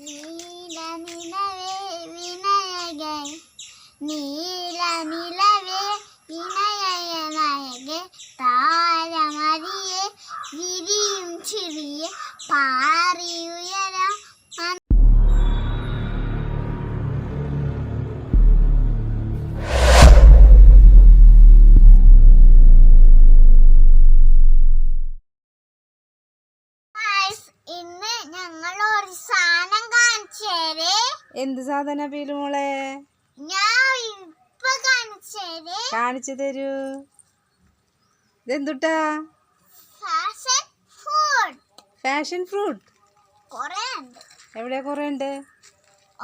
നീല നിലവേ വിനായകേ നീല നിലവേ വിനായകേ താരമതിയെ വിരിയും ചിരിയെ പാറിയുയരാം. ഇന്ന് ഞങ്ങൾ ഒരു സാധനം കാണിച്ചേരേ. എന്ത് സാധന പീലുമോളെ? ഞാൻ ഇപ്പൊ കാണിച്ചു തരൂ. ഇതെന്തുട്ടാ? Passion fruit. എവിടെ കൊറേ ഉണ്ട്?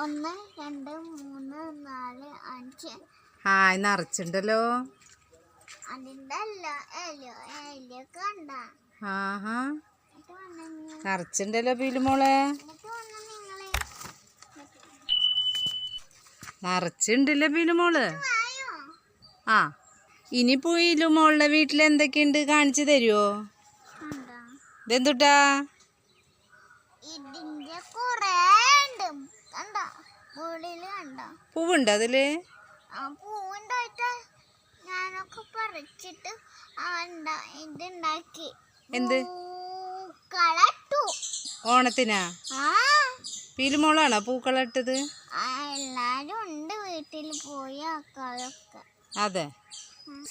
1 2 3 4 5. നിറച്ചുണ്ടല്ലോ. നിറച്ചുണ്ടല്ലോ പീലുമോളെ. നിറച്ചുണ്ടല്ലോ പീലുമോള്. ഇനി പീലുമോളുടെ വീട്ടിൽ എന്തൊക്കെയുണ്ട് കാണിച്ചു തരുവോ? ഇതെന്തുട്ടാ? പൂവുണ്ട് അതില്? ഞാനൊക്കെ പറിച്ചിട്ട് ഇതുണ്ടാക്കി. എന്ത് ഓണത്തിനാ? പീലുമോളാണോ പൂക്കളിട്ടത്? എല്ലാരും ഉണ്ട് വീട്ടിൽ പോയി ആക്കാളൊക്കെ. അതെ. 1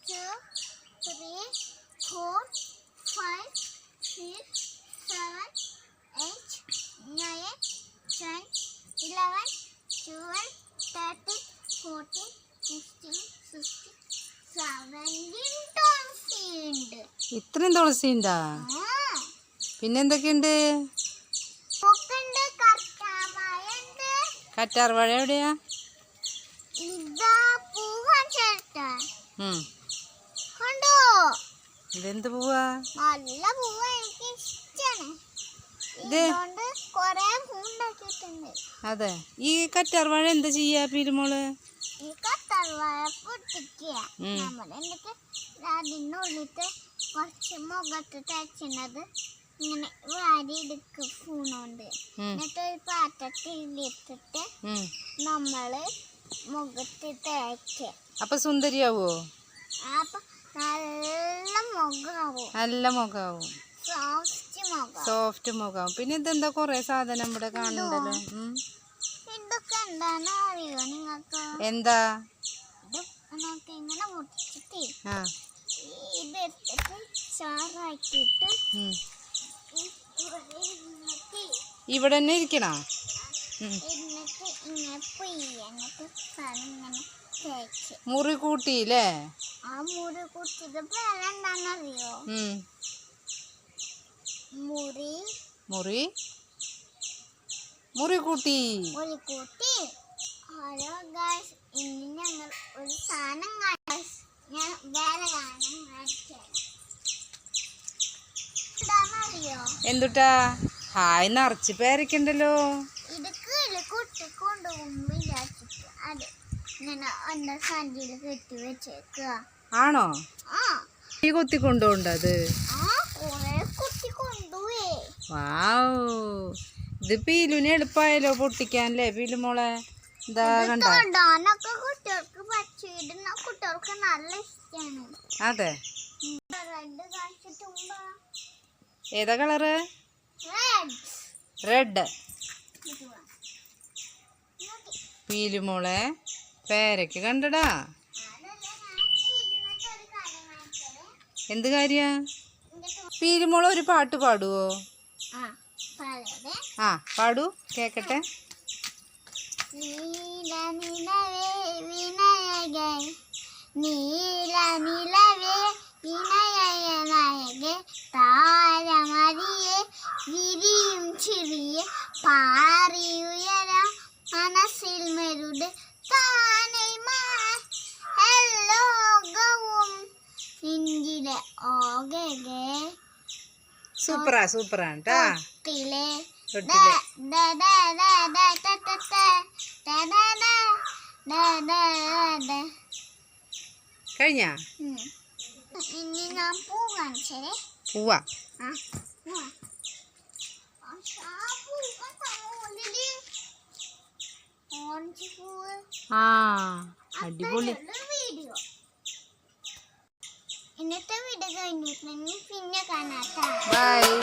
2 3 4 5 6 7 8 9 10 11 12 13 14 15 16 17 തുളസി ഉണ്ട്. ഇത്രയും തുളസി ഉണ്ടാ? പിന്നെന്തൊക്കെയുണ്ട്? കറ്റാർവാഴ എവിടെയാ? ഇതെന്ത് പൂവാ? നല്ല പൂവാ, എനിക്ക് ഇഷ്ടാണ്. അതെ. ഈ കറ്റാർവാഴ എന്താ ചെയ്യാ പീലുമോള്? ഈ കറ്റാർവാഴ പൊട്ടിക്കുക. അതിനുള്ളിട്ട് കുറച്ച് മുഖത്ത് തേക്കുന്നത് ഇങ്ങനെ വാരി എടുക്കും സ്പൂണുകൊണ്ട്. എന്നിട്ട് ഒരു പാത്രത്തിലിട്ടിട്ട് നമ്മള് മുഖത്ത് തേക്ക. അപ്പൊ സുന്ദരിയാവോ? അപ്പൊ നല്ല മുഖാവും. നല്ല മുഖാവും. സോഫ്റ്റ് മുഖാവും. പിന്നെ ഇതെന്താ കൊറേ സാധനം ഇവിടെ കാണുന്നുണ്ടല്ലോ. ഇതൊക്കെ എന്താന്ന് അറിയോ നിങ്ങൾക്ക്? എന്താ? ഇങ്ങനെ മുറിച്ചിട്ട് ഇതെടുത്തിട്ട് ചാറാക്കിട്ട് ഇവിടെ തന്നെ ഇരിക്കണ. എന്നിട്ട് ഇങ്ങനെ എന്നിട്ട് ഇങ്ങനെ തേച്ച് മുറി കൂട്ടിയില്ലേ? ആ മുറി കൂട്ടിയത് പേരെന്താന്നറിയോ? മുറി കൂട്ടി. ഹലോ ഗായ്സ്, ഇനി ഞങ്ങൾ ഒരു സാധനം ഞാൻ വേറെ കാണിച്ചറിയോ? എന്തുട്ടാ? ഹായ്, നിറച്ച് പേരൊക്കെയുണ്ടല്ലോ. ഇത് കുട്ടി കൊണ്ടുപോകും വിചാരിച്ചിട്ട് അത് ഇങ്ങനെ എന്റെ സഞ്ചിയിൽ കെട്ടി വെച്ചേക്കുക. ആണോ? ഈ കുത്തി കൊണ്ടുപോണ്ടത്? ഇത് പീലുവിന് എളുപ്പമായല്ലോ പൊട്ടിക്കാനല്ലേ പീലുമോളെ? ഇതാ കണ്ടോ? കുട്ടികൾക്ക് നല്ല ഇഷ്ടമാണ്. അതെ. ഏതാ കളറ്? റെഡ്. പീലുമോളെ പേരയ്ക്ക് കണ്ടടാ. എന്ത് കാര്യ? പീലുമോളെ ഒരു പാട്ട് പാടുവോ? പാടൂ, കേക്കട്ടെ. നീല നിലവേ വിനായകേ നീല നിലവേ വിനായകേ താരമതിയെ വിരിയും ചിരിയെ പാറിയുയരാം മനസ്സിൽ മെരുട് താനെ ലോകവും ഇഞ്ചിലെ ഓകെ. സൂപ്പറാണ് ട്ടാ. കഴിഞ്ഞാ? ഇനി ഞാൻ പൂ കാണിച്ചേ. പൂവാ? ആ പൂവാ. ഓറഞ്ച് പൂവ്. ആ അടിപൊളി. വീഡിയോ ഇന്നത്തെ വീഡിയോ കഴിഞ്ഞിട്ടുണ്ടെങ്കിൽ പിന്നെ കാണാം. ബൈ.